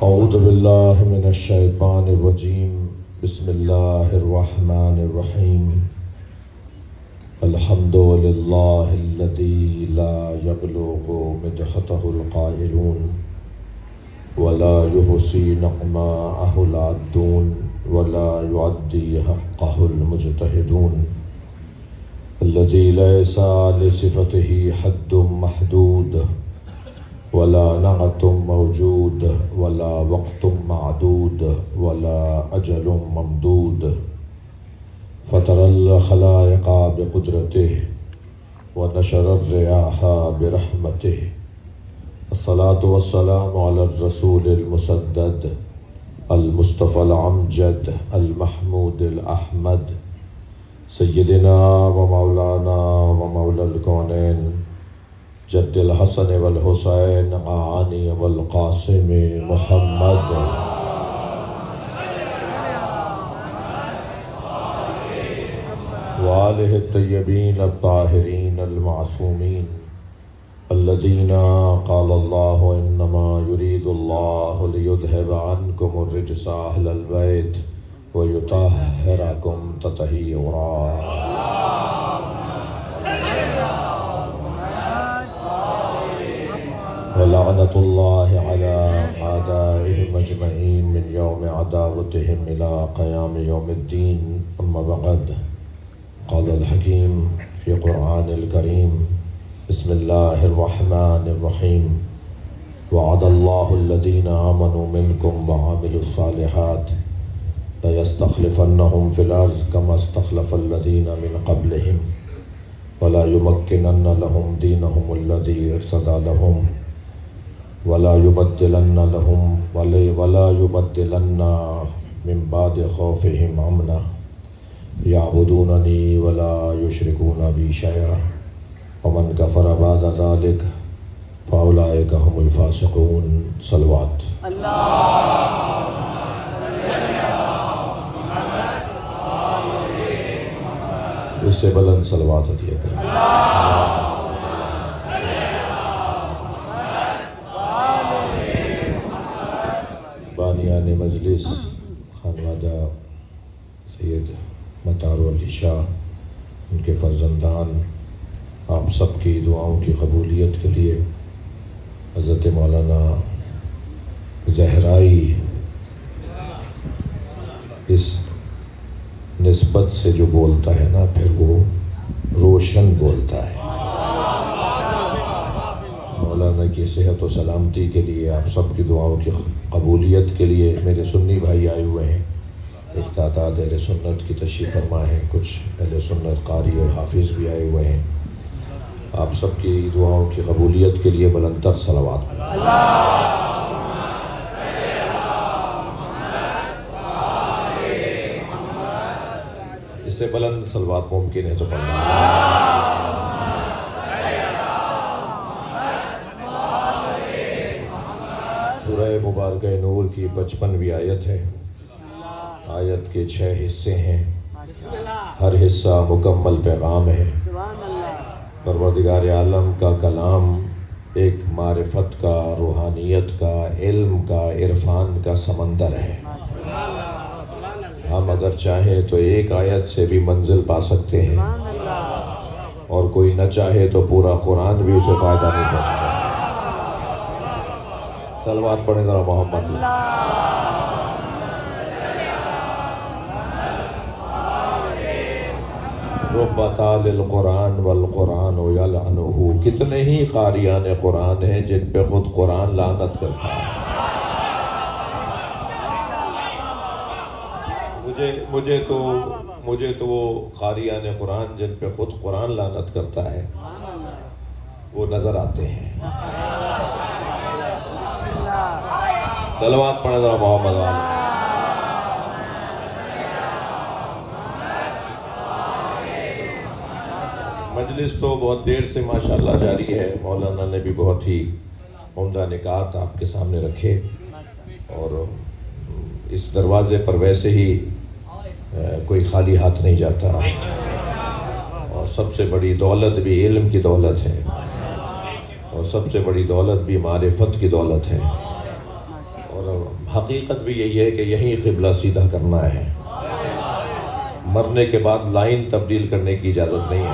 اعوذ باللہ من الشیطان الرجیم بسم اللہ الرحمن الرحیم الحمد للہ الذی لا یبلغ مدحتہ القائلون ولا یحصی نعماءہ العادون ولا یعدی حقہ المجتہدون الذی لیس لصفتہ حد محدود ولا نعت موجود ولا وقت معدود ولا اجل ممدود فطر الخلائق بقدرته ونشر الرياح برحمته الصلاة والسلام على الرسول المسدد المصطفى الامجد المحمود الاحمد سیدنا ومولانا ومولا الكونین جد الحسن والحسین عانی والقاسم محمد وآلہ الطیبین الطاہرین المعصومین الذین قال اللہ انما یرید اللہ لیذہب عنکم الرجس اہل البیت ویطہرکم تطہیرا ولعنة الله على أعدائهم أجمعين من يوم عداوتهم إلى قيام يوم الدين أما بعد قال الحكيم في قرآن الكريم بسم الله الرحمن الرحيم وعد الله الذين آمنوا منكم وعملوا الصالحات ليستخلفنهم في الأرض كما استخلف الذين من قبلهم ولا يمكنن لهم دينهم الذي ارتضى لهم ولا يبدلن من بعد خوفهم امنا يعبدونني ولا يشركون بي شيئا ومن كفر بعد ذلك فأولئك هم الفاسقون صلوات اس سے بلند صلوات عطیہ کریں بانیان مجلس خانوادہ سید مطار علی شاہ، ان کے فرزندان، آپ سب کی دعاؤں کی قبولیت کے لیے حضرت مولانا زہرائی اس نسبت سے جو بولتا ہے نا پھر وہ روشن بولتا ہے. مولانا کی صحت و سلامتی کے لیے، آپ سب کی دعاؤں کی قبولیت کے لیے میرے سنی بھائی آئے ہوئے ہیں. ایک تعداد اہل سنت کی تشریف فرما ہے، کچھ اہل سنت قاری اور حافظ بھی آئے ہوئے ہیں. آپ سب کی دعاؤں کی قبولیت کے لیے بلند تر صلوات. اس سے بلند صلوات ممکن ہے تو پڑھنا. سورہ مبارکہ نور کی 55ویں آیت ہے. آیت کے 6 حصے ہیں، ہر حصہ مکمل پیغام ہے. پروردگار عالم کا کلام ایک معرفت کا، روحانیت کا، علم کا، عرفان کا سمندر ہے. ہم اگر چاہیں تو ایک آیت سے بھی منزل پا سکتے ہیں، اور کوئی نہ چاہے تو پورا قرآن بھی اسے فائدہ نہیں پہنچتا. صلوات پڑھیں ذرا محمد. رب تال القرآن والقرآن یلعنہ، کتنے ہی قاریان قرآن ہیں جن پہ خود قرآن لعنت کرتا ہے. مجھے تو وہ قاریان قرآن جن پہ خود قرآن لعنت کرتا ہے وہ نظر آتے ہیں. صلوات پڑھیں ذرا محمد والے. مجلس تو بہت دیر سے ماشاءاللہ جاری ہے. مولانا نے بھی بہت ہی عمدہ نکات آپ کے سامنے رکھے، اور اس دروازے پر ویسے ہی کوئی خالی ہاتھ نہیں جاتا. اور سب سے بڑی دولت بھی علم کی دولت ہے، اور سب سے بڑی دولت بھی معرفت کی دولت ہے. اور حقیقت بھی یہی ہے کہ یہیں قبلہ سیدھا کرنا ہے، مرنے کے بعد لائن تبدیل کرنے کی اجازت نہیں ہے۔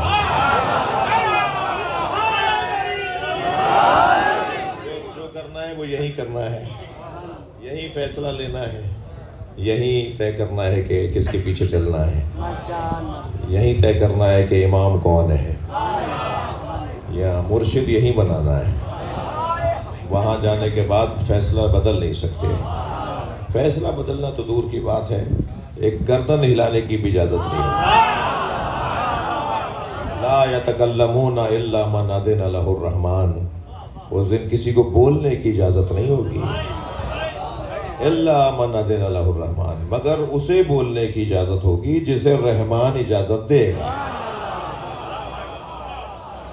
جو کرنا ہے وہ یہیں کرنا ہے، یہیں فیصلہ لینا ہے، یہیں طے کرنا ہے کہ کس کے پیچھے چلنا ہے، یہیں طے کرنا ہے کہ امام کون ہے یا مرشد یہیں بنانا ہے۔ وہاں جانے کے بعد فیصلہ بدل نہیں سکتے، فیصلہ بدلنا تو دور کی بات ہے، ایک گردن ہلانے کی بھی اجازت نہیں ہے۔ لا یتکلمون الا من اذن لہ الرحمن، اس دن کسی کو بولنے کی اجازت نہیں ہوگی، الا من اذن لہ الرحمن، مگر اسے بولنے کی اجازت ہوگی جسے رحمان اجازت دے گا۔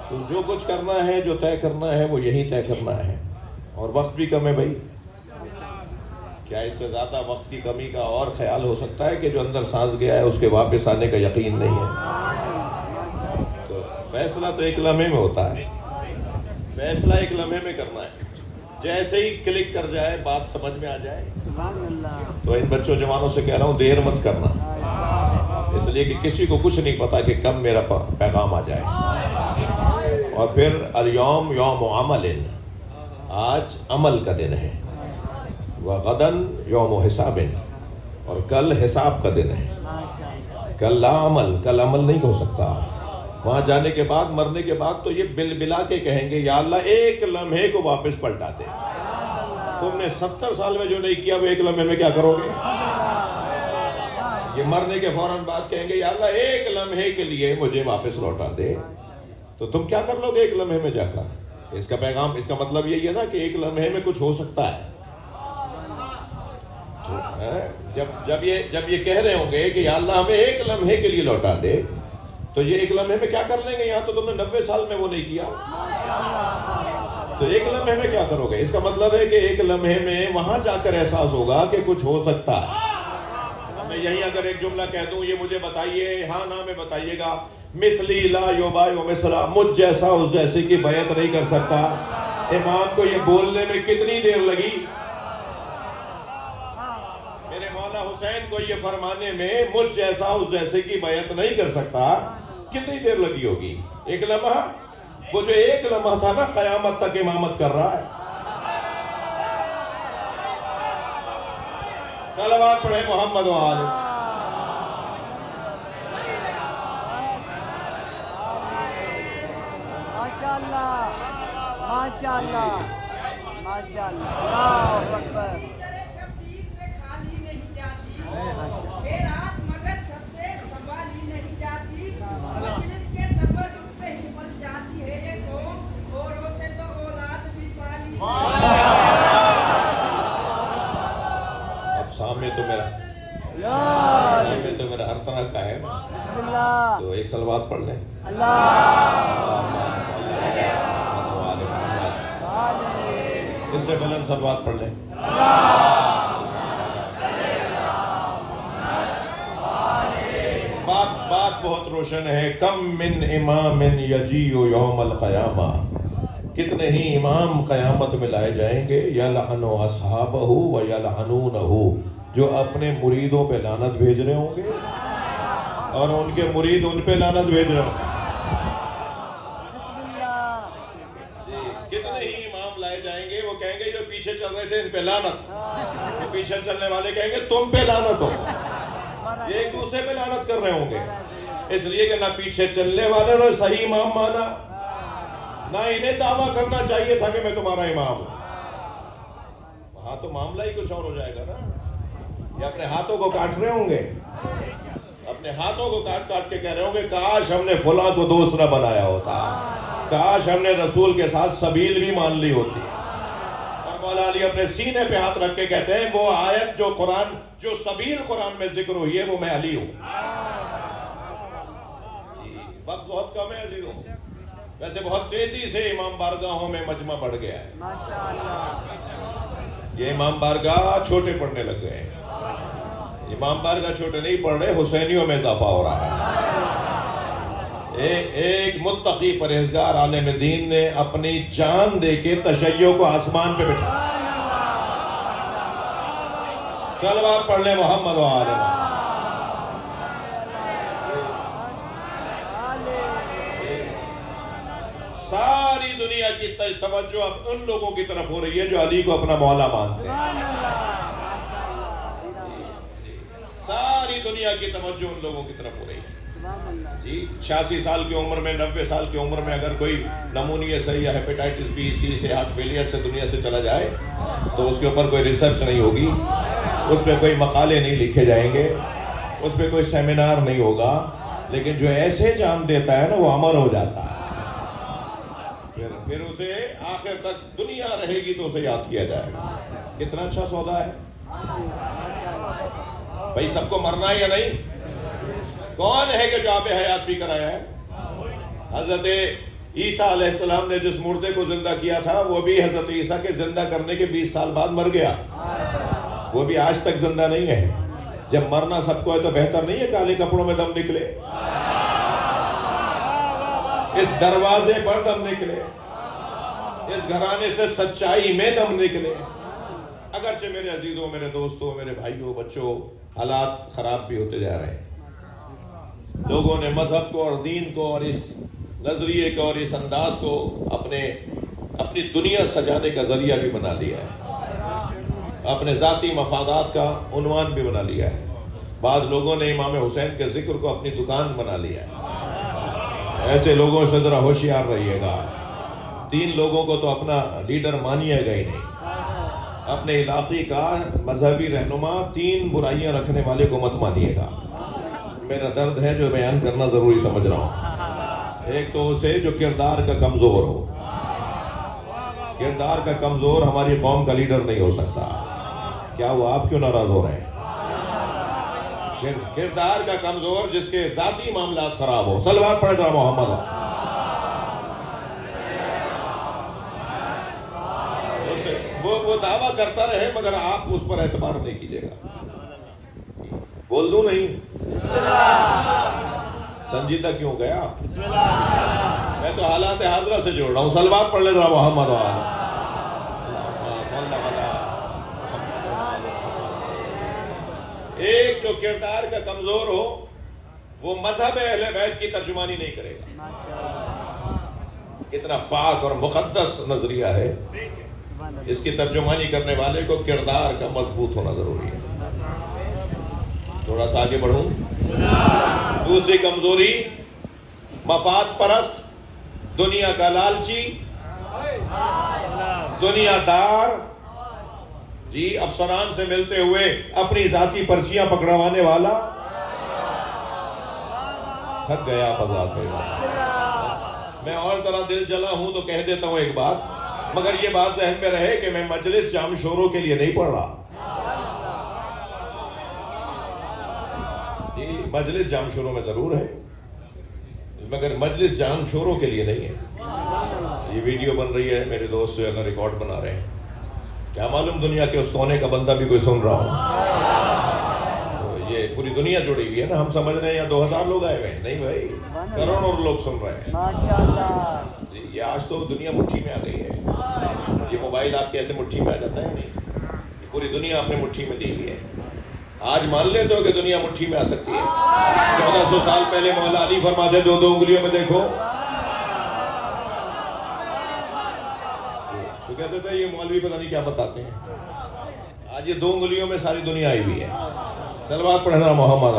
تو جو کچھ کرنا ہے، جو طے کرنا ہے وہ یہیں طے کرنا ہے، اور وقت بھی کم ہے بھائی، کیا اس سے زیادہ وقت کی کمی کا اور خیال ہو سکتا ہے کہ جو اندر سانس گیا ہے اس کے واپس آنے کا یقین نہیں ہے؟ تو فیصلہ تو ایک لمحے میں ہوتا ہے، فیصلہ ایک لمحے میں کرنا ہے، جیسے ہی کلک کر جائے، بات سمجھ میں آ جائے۔ تو ان بچوں جوانوں سے کہہ رہا ہوں دیر مت کرنا، اس لیے کہ کسی کو کچھ نہیں پتا کہ کب میرا پیغام آ جائے۔ اور پھر الیوم یوم عمل، آج عمل کا دن ہے، وغدن یوم حساب، اور کل حساب کا دن ہے، کل لا عمل، کل عمل نہیں ہو سکتا۔ وہاں جانے کے بعد، مرنے کے بعد تو یہ بل بلا کے کہیں گے یا اللہ ایک لمحے کو واپس پلٹا دے، تم نے 70 سال میں جو نہیں کیا وہ ایک لمحے میں کیا کرو گے؟ یہ مرنے کے فوراً بعد کہیں گے یا اللہ ایک لمحے کے لیے مجھے واپس لوٹا دے، تو تم کیا کر لو گے ایک لمحے میں جا کر؟ اس کا پیغام، اس کا مطلب یہی ہے نا کہ ایک لمحے میں کچھ ہو سکتا ہے۔ جب یہ کہہ رہے ہوں گے کہ یا اللہ ہمیں ایک لمحے کے لیے لوٹا دے، تو یہ ایک لمحے میں کیا کر لیں گے؟ یہاں تو تم نے 90 سال میں وہ نہیں کیا، تو ایک لمحے میں کیا کرو گے؟ اس کا مطلب ہے کہ ایک لمحے میں وہاں جا کر احساس ہوگا کہ کچھ ہو سکتا ہے۔ میں یہیں اگر ایک جملہ کہہ دوں، یہ مجھے بتائیے، ہاں نہ میں بتائیے گا، مثلی لا یبایع مثلا، مجھ جیسا اس جیسے کی بیعت نہیں کر سکتا۔ امام کو یہ بولنے میں کتنی دیر لگی؟ میرے مولا حسین کو یہ فرمانے میں مجھ جیسا اس جیسے کی بیعت نہیں کر سکتا کتنی دیر لگی ہوگی؟ ایک لمحہ؟ وہ جو ایک لمحہ تھا نا، قیامت تک امامت کر رہا ہے۔ صلوات پڑھیں محمد و آل۔ ماشاءاللہ ماشاءاللہ ماشاءاللہ، اللہ اکبر۔ اب سامنے تو میرا ہر طرح کا ہے، تو ایک صلوات پڑھ لیں۔ اس سے بلند صلوات پڑھ لیں۔ بات بہت روشن ہے۔ کم من امام یجیء یوم القیامہ، کتنے ہی امام قیامت میں لائے جائیں گے، یلعن اصحابہ و یلعنونہ، جو اپنے مریدوں پہ لعنت بھیج رہے ہوں گے اور ان کے مرید ان پہ لعنت بھیج رہے ہوں گے۔ کتنے ہی امام لائے جائیں گے، وہ کہیں گے جو پیچھے چل رہے تھے ان پہ لعنت، جو پیچھے چلنے والے کہیں گے تم پہ لعنت ہو، یہ ایک دوسرے پہ لعنت کر رہے ہوں گے، اس لیے کہ نہ پیچھے چلنے والے نے صحیح امام مانا، نہ انہیں دعویٰ کرنا چاہیے تھا کہ میں تمہارا امام ہوں۔ وہاں تو معاملہ ہی کچھ اور ہو جائے گا نا، یہ اپنے ہاتھوں کو کاٹ رہے ہوں گے، اپنے ہاتھوں کو کاٹ کاٹ کے کہہ رہے ہوں گے کاش ہم نے فلاں کو دوست نہ بنایا ہوتا، کاش ہم نے رسول کے ساتھ سبیل بھی مان لی ہوتی۔ اور مولا علی اپنے سینے پہ ہاتھ رکھ کے کہتے ہیں وہ آیت جو سبیل قرآن میں ذکر ہوئی ہے وہ میں علی ہوں۔ وقت بہت کم ہے عزیزوں، ویسے بہت تیزی سے امام بارگاہوں میں مجمع بڑھ گیا ہے، یہ امام بارگاہ چھوٹے پڑھنے لگ گئے ہیں، امام بارگاہ چھوٹے نہیں پڑھ رہے، حسینیوں میں اضافہ ہو رہا ہے۔ ایک متقی پرہیزگار عالم دین نے اپنی جان دے کے تشیع کو آسمان پہ بٹھا، صلوات پڑھ لیں محمد و آل محمد۔ ساری دنیا کی توجہ اب ان لوگوں کی طرف ہو رہی ہے جو علی کو اپنا مولا مانتے ہیں۔ ساری دنیا کی توجہ ان لوگوں کی طرف ہو رہی ہے جی۔ 86 سال کی عمر میں، 90 سال کی عمر میں اگر کوئی نمونیا سے یا ہیپیٹائٹس بی سی سے، ہارٹ فیلئر سے دنیا سے چلا جائے تو اس کے اوپر کوئی ریسرچ نہیں ہوگی، اس پہ کوئی مقالے نہیں لکھے جائیں گے، اس پہ کوئی سیمینار نہیں ہوگا، لیکن جو ایسے جان دیتا ہے نا وہ امر ہو جاتا ہے۔ پھر اسے آخر تک دنیا رہے گی تو اسے یاد کیا جائے گا۔ کتنا اچھا سودا ہے بھائی۔ سب کو مرنا ہے یا نہیں؟ کون ہے کہ جو آب حیات بھی کرایا ہے؟ حضرت عیسیٰ علیہ السلام نے جس مردے کو زندہ کیا تھا وہ بھی حضرت عیسیٰ کے زندہ کرنے کے 20 سال بعد مر گیا، وہ بھی آج تک زندہ نہیں ہے۔ جب مرنا سب کو ہے تو بہتر نہیں ہے کالے کپڑوں میں دم نکلے، اس دروازے پر دم نکلے، اس گھرانے سے سچائی میں دم نکلے۔ اگرچہ میرے عزیزوں، میرے دوستوں، میرے بھائیوں، بچوں، حالات خراب بھی ہوتے جا رہے ہیں۔ لوگوں نے مذہب کو اور دین کو اور اس نظریے کو اور اس انداز کو اپنی دنیا سجانے کا ذریعہ بھی بنا لیا ہے، اپنے ذاتی مفادات کا عنوان بھی بنا لیا ہے۔ بعض لوگوں نے امام حسین کے ذکر کو اپنی دکان بنا لیا ہے۔ ایسے لوگوں سے ذرا ہوشیار رہیے گا۔ 3 لوگوں کو تو اپنا لیڈر مانیے گا ہی نہیں، اپنے علاقے کا مذہبی رہنما 3 برائیاں رکھنے والے کو مت مانیے گا۔ میرا درد ہے جو بیان کرنا ضروری سمجھ رہا ہوں۔ ایک تو اسے جو کردار کا کمزور ہو، کردار کا کمزور ہماری قوم کا لیڈر نہیں ہو سکتا۔ کیا وہ آپ کیوں ناراض ہو رہے ہیں؟ کردار کا کمزور، جس کے ذاتی معاملات خراب ہو۔ صلوات پڑھ ذرا محمد۔ وہ دعویٰ کرتا رہے مگر آپ اس پر اعتبار نہیں کیجیے گا۔ بول دوں نہیں؟ سنجیدہ کیوں گیا؟ میں تو حالات حاضرہ سے جوڑ رہا ہوں۔ صلوات پڑھ لے ذرا محمد۔ ایک جو کردار کا کمزور ہو وہ مذہب اہل بیت کی ترجمانی نہیں کرے گا۔ کتنا پاک اور مقدس نظریہ ہے، اس کی ترجمانی کرنے والے کو کردار کا مضبوط ہونا ضروری ہے۔ تھوڑا سا آگے بڑھوں۔ دوسری کمزوری، مفاد پرست، دنیا کا لالچی، دنیا دار، جی افسران سے ملتے ہوئے اپنی ذاتی پرچیاں پکڑوانے والا۔ تھک گیا بذات میں اور طرح دل جلا ہوں تو کہہ دیتا ہوں ایک بات، مگر یہ بات ذہن میں رہے کہ میں مجلس جام شوروں کے لیے نہیں پڑھ رہا۔ مجلس جام شوروں میں ضرور ہے مگر مجلس جام شوروں کے لیے نہیں ہے۔ یہ ویڈیو بن رہی ہے، میرے دوست جو ہے ریکارڈ بنا رہے ہیں، کیا معلوم دنیا کے اس کونے کا بندہ بھی کوئی سن رہا ہو۔ تو یہ پوری دنیا جڑی ہوئی ہے نا، ہم سمجھ رہے ہیں یا 2000 لوگ آئے ہوئے ہیں، نہیں بھائی، کروڑوں لوگ سن رہے ہیں۔ ماشاءاللہ جی، یہ آج تو دنیا مٹھی میں آ گئی ہے۔ یہ موبائل آپ کے ایسے مٹھی میں آ جاتا ہے نہیں، یہ پوری دنیا اپنے مٹھی میں دی ہوئی ہے۔ آج مان لیتے ہو کہ دنیا مٹھی میں آ سکتی ہے۔ 1400 سال پہلے مولا علی فرماتے 2 انگلیوں میں دیکھو، تو کہتے تھے یہ مولوی پتہ نہیں کیا بتاتے ہیں۔ آج یہ 2 انگلیوں میں ساری دنیا آئی ہوئی ہے۔ صلوات پڑھنا محمد۔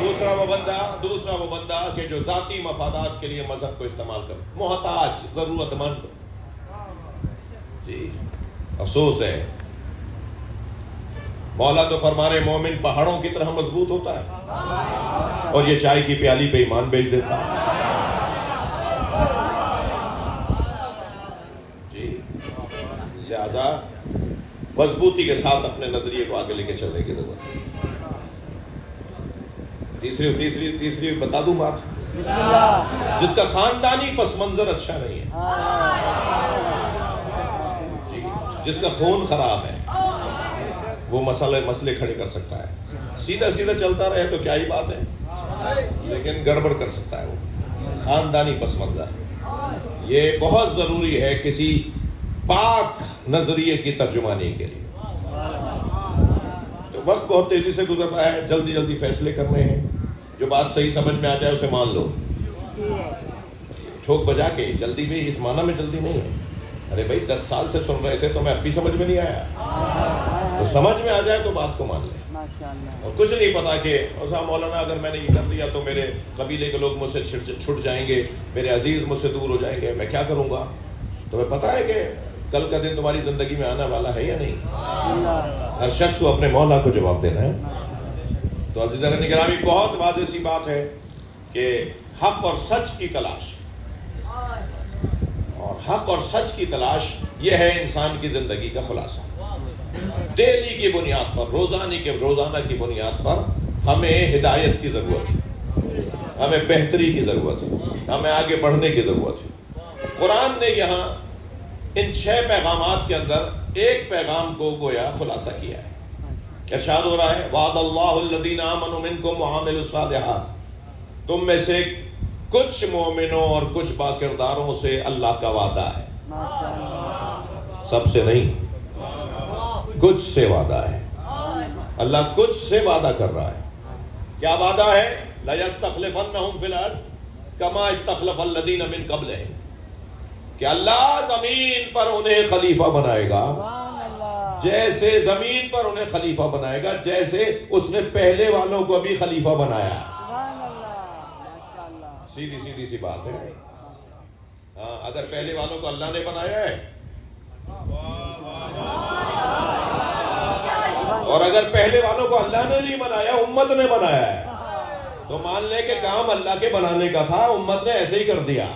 دوسرا وہ بندہ کہ جو ذاتی مفادات کے لیے مذہب کو استعمال کر، محتاج، ضرورت مند۔ جی افسوس ہے، مولا تو فرما رہے مومن پہاڑوں کی طرح مضبوط ہوتا ہے اور یہ چائے کی پیالی پہ ایمان بیچ دیتا ہے۔ جی لہذا مضبوطی کے ساتھ اپنے نظریے کو آگے لے کے چلنے کی ضرورت ہے۔ تیسری بتا دوں بات، جس کا خاندانی پس منظر اچھا نہیں ہے، جس کا خون خراب ہے، وہ مسئلے کھڑے کر سکتا ہے۔ سیدھا چلتا رہے تو کیا ہی بات ہے، لیکن گڑبڑ کر سکتا ہے وہ خاندانی پس منظر۔ یہ بہت ضروری ہے کسی پاک نظریے کی ترجمانی کے لیے. تو وقت بہت تیزی سے گزر رہا ہے، جلدی جلدی فیصلے کرنے ہیں. جو بات صحیح سمجھ میں آ جائے اسے مان لو. ٹھوک بجا کے جلدی بھی اس معنی میں جلدی نہیں ہے. ارے بھائی 10 سال سے سن رہے تھے تو میں اب بھی سمجھ میں نہیں آیا، تو سمجھ میں آ جائے تو بات کو مان لیں. اور کچھ نہیں پتا کہ مولانا اگر میں نے یہ کر دیا تو میرے قبیلے کے لوگ مجھ سے چھٹ جائیں گے، میرے عزیز مجھ سے دور ہو جائیں گے، میں کیا کروں گا؟ تمہیں پتا ہے کہ کل کا دن تمہاری زندگی میں آنا والا ہے یا نہیں؟ ہر شخص کو اپنے مولا کو جواب دینا ہے. تو عزیزان گرامی، بہت واضح سی بات ہے کہ حق اور سچ کی تلاش، اور حق اور سچ کی تلاش یہ ہے انسان کی زندگی کا خلاصہ. ڈیلی کی بنیاد پر، روزانہ کی بنیاد پر ہمیں ہدایت کی ضرورت ہے، ہمیں بہتری کی ضرورت ہے، ہمیں آگے بڑھنے کی ضرورت ہے. قرآن نے یہاں ان 6 پیغامات کے اندر ایک پیغام کو گویا خلاصہ کیا ہے. ارشاد ہو رہا ہے وعد اللہ الذین آمنوا منکم وعملوا الصالحات، تم میں سے کچھ مومنوں اور کچھ باکرداروں سے اللہ کا وعدہ ہے. سب سے نہیں، کچھ سے وعدہ ہے. اللہ کچھ سے وعدہ کر رہا ہے. کیا وعدہ ہے؟ لَيَسْتَخْلِفَنَّهُمْ فِي الْأَرْضِ كَمَا اسْتَخْلَفَ الَّذِينَ مِن قَبْلِهِمْ، کہ اللہ زمین پر انہیں خلیفہ بنائے گا، جیسے زمین پر انہیں خلیفہ بنائے گا جیسے اس نے پہلے والوں کو بھی خلیفہ بنایا. سیدھی سی بات ہے. اگر پہلے والوں کو اللہ نے بنایا ہے اور اگر پہلے والوں کو اللہ نے نہیں بنایا، امت نے بنایا ہے، تو مان لے کہ کام اللہ کے بنانے کا تھا، امت نے ایسے ہی کر دیا.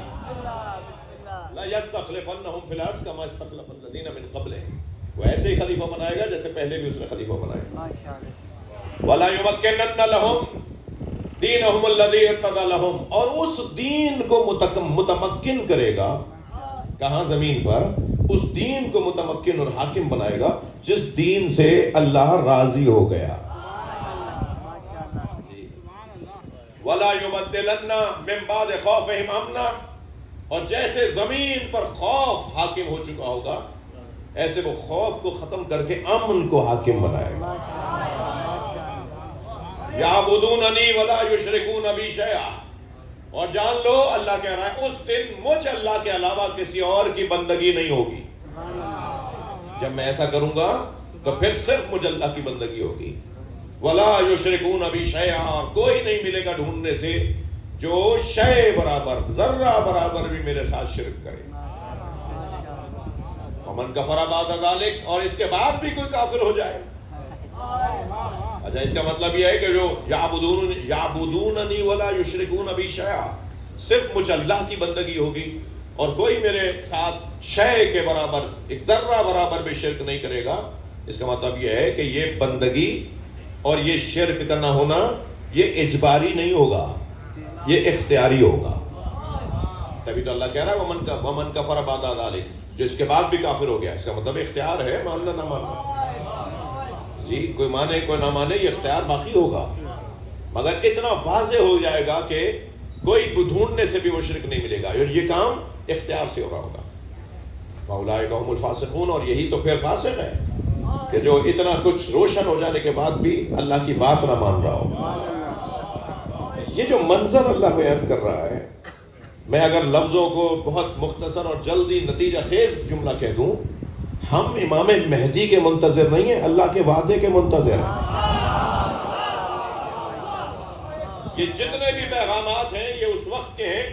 لَيَسْتَخْلِفَنَّهُمْ فِي الْأَرْضِ كَمَا اسْتَخْلَفَ الَّذِينَ مِن قَبْلِهِمْ، وہ ایسے ہی خلیفہ بنائے گا جیسے پہلے بھی اس نے خلیفہ بنایا. وَلَا يُمَكِّنَنَّ لَهُمْ دِينَهُمُ الَّذِي ارْتَضَىٰ لَهُمْ، اور اس دین کو متمکن کرے گا. کہاں؟ زمین پر. اس دین کو متمکن اور حاکم بنائے گا جس دین سے اللہ راضی ہو گیا. وَلَا يُبَدِّلَنَّ مِن بَعْدِ خَوْفِهِمْ أَمْنًا، اور جیسے زمین پر خوف حاکم ہو چکا ہوگا ایسے وہ خوف کو ختم کر کے امن کو حاکم بنائے گا. یعبدوننی ولا یشرکون بی شیئا، اور جان لو اللہ کہہ رہا ہے اس دن مجھ اللہ کے علاوہ کسی اور کی بندگی نہیں ہوگی. جب میں ایسا کروں گا تو پھر صرف مجھ اللہ کی بندگی ہوگی. ولا یشرکون بی شیئا، کوئی نہیں ملے گا ڈھونڈنے سے جو شے برابر، ذرہ برابر بھی میرے ساتھ شرک کرے. ومن کفر بعد ذلک، اور اس کے بعد بھی کوئی کافر ہو جائے. اچھا، اس کا مطلب یہ ہے کہ جو یعبدوننی ولا یشرکون بی شیئا، صرف مجھ اللہ کی بندگی ہوگی اور کوئی میرے ساتھ شے کے برابر، ایک ذرہ برابر بھی شرک نہیں کرے گا. اس کا مطلب یہ ہے کہ یہ بندگی اور یہ شرک کا نہ ہونا یہ اجباری نہیں ہوگا، یہ اختیاری ہوگا. تبھی تو اللہ کہہ رہا ہے ومن کفر بعد ذلک، جو اس کے بعد بھی کافر ہو گیا. اس کا مطلب اختیار ہے، ماننا نہ ماننا. جی کوئی مانے کوئی نہ مانے، یہ اختیار باقی ہوگا، مگر اتنا واضح ہو جائے گا کہ کوئی ڈھونڈنے سے بھی وہ شرک نہیں ملے گا اور یہ کام اختیار سے ہو رہا ہوگا. فَأُولَٰئِکَ هُمُ الْفَاسِقُونَ، اور یہی تو پھر فاسق ہے کہ جو اتنا کچھ روشن ہو جانے کے بعد بھی اللہ کی بات نہ مان رہا ہو. یہ جو منظر اللہ بیان کر رہا ہے، میں اگر لفظوں کو بہت مختصر اور جلدی نتیجہ خیز جملہ کہہ دوں، ہم امام مہدی کے منتظر نہیں ہیں، اللہ کے وعدے کے منتظر ہیں. یہ جتنے بھی پیغامات ہیں یہ اس وقت کے ہیں